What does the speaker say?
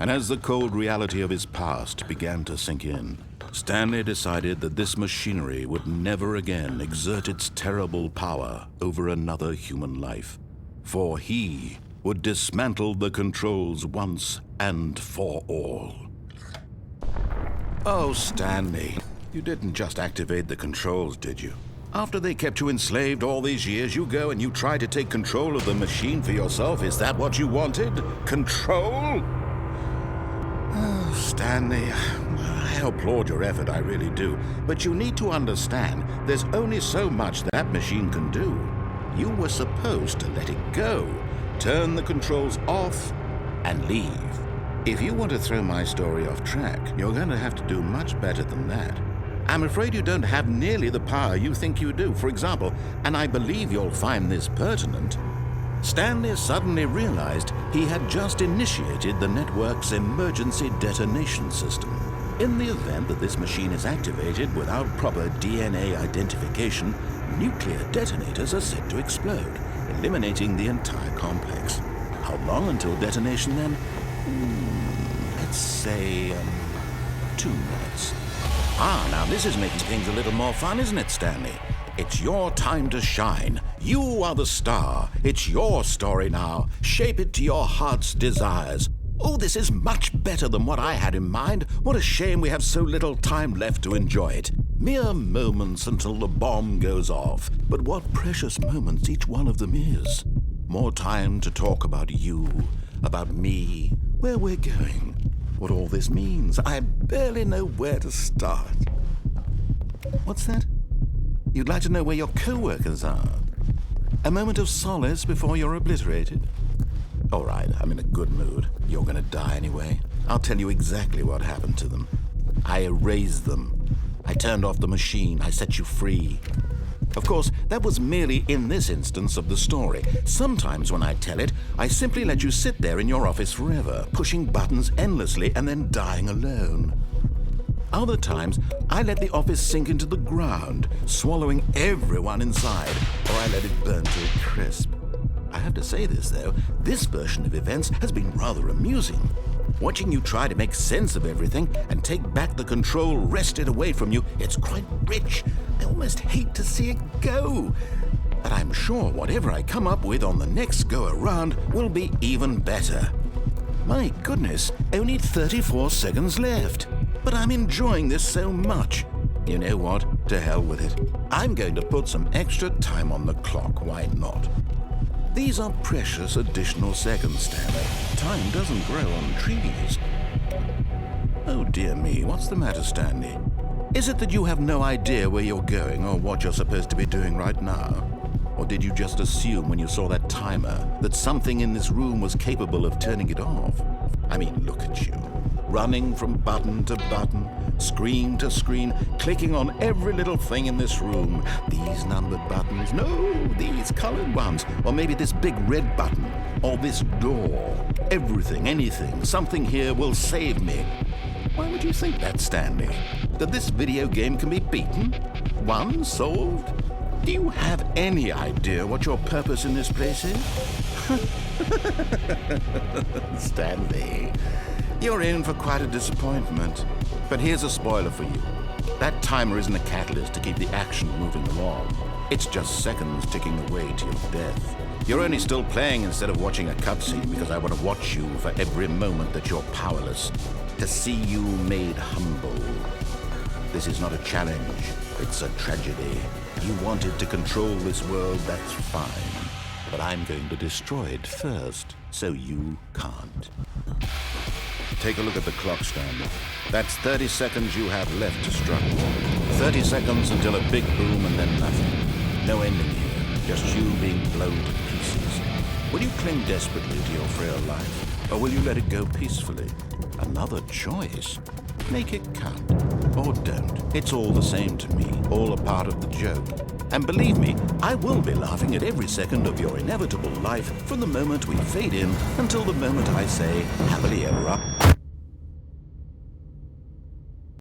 And as the cold reality of his past began to sink in, Stanley decided that this machinery would never again exert its terrible power over another human life. For he would dismantle the controls once and for all. Oh, Stanley, you didn't just activate the controls, did you? After they kept you enslaved all these years, you go and you try to take control of the machine for yourself. Is that what you wanted? Control? Oh, Stanley, I applaud your effort, I really do. But you need to understand, there's only so much that machine can do. You were supposed to let it go, turn the controls off, and leave. If you want to throw my story off track, you're going to have to do much better than that. I'm afraid you don't have nearly the power you think you do. For example, and I believe you'll find this pertinent, Stanley suddenly realized he had just initiated the network's emergency detonation system. In the event that this machine is activated without proper DNA identification, nuclear detonators are set to explode, eliminating the entire complex. How long until detonation then? Let's say 2 minutes. Now this is making things a little more fun, isn't it, Stanley? It's your time to shine. You are the star. It's your story now. Shape it to your heart's desires. Oh, this is much better than what I had in mind. What a shame we have so little time left to enjoy it. Mere moments until the bomb goes off. But what precious moments each one of them is. More time to talk about you, about me, where we're going, what all this means. I barely know where to start. What's that? You'd like to know where your co-workers are? A moment of solace before you're obliterated? All right, I'm in a good mood. You're gonna die anyway. I'll tell you exactly what happened to them. I erased them. I turned off the machine. I set you free. Of course, that was merely in this instance of the story. Sometimes when I tell it, I simply let you sit there in your office forever, pushing buttons endlessly and then dying alone. Other times, I let the office sink into the ground, swallowing everyone inside, or I let it burn to a crisp. I have to say this, though, this version of events has been rather amusing. Watching you try to make sense of everything and take back the control wrested away from you, it's quite rich. I almost hate to see it go. But I'm sure whatever I come up with on the next go-around will be even better. My goodness, only 34 seconds left. But I'm enjoying this so much. You know what? To hell with it. I'm going to put some extra time on the clock. Why not? These are precious additional seconds, Stanley. Time doesn't grow on trees. Oh dear me, what's the matter, Stanley? Is it that you have no idea where you're going or what you're supposed to be doing right now? Or did you just assume when you saw that timer that something in this room was capable of turning it off? I mean, look at you. Running from button to button, screen to screen, clicking on every little thing in this room. These numbered buttons, no, these colored ones. Or maybe this big red button, or this door. Everything, anything, something here will save me. Why would you think that, Stanley? That this video game can be beaten? Won? Solved? Do you have any idea what your purpose in this place is? Stanley, you're in for quite a disappointment. But here's a spoiler for you. That timer isn't a catalyst to keep the action moving along. It's just seconds ticking away to your death. You're only still playing instead of watching a cutscene because I want to watch you for every moment that you're powerless. To see you made humble. This is not a challenge. It's a tragedy. You wanted to control this world, that's fine. But I'm going to destroy it first, so you can't. Take a look at the clock, Stanley. That's 30 seconds you have left to struggle. 30 seconds until a big boom and then nothing. No ending here, just you being blown to pieces. Will you cling desperately to your frail life, or will you let it go peacefully? Another choice. Make it count, or don't. It's all the same to me, all a part of the joke. And believe me, I will be laughing at every second of your inevitable life from the moment we fade in until the moment I say, happily ever up.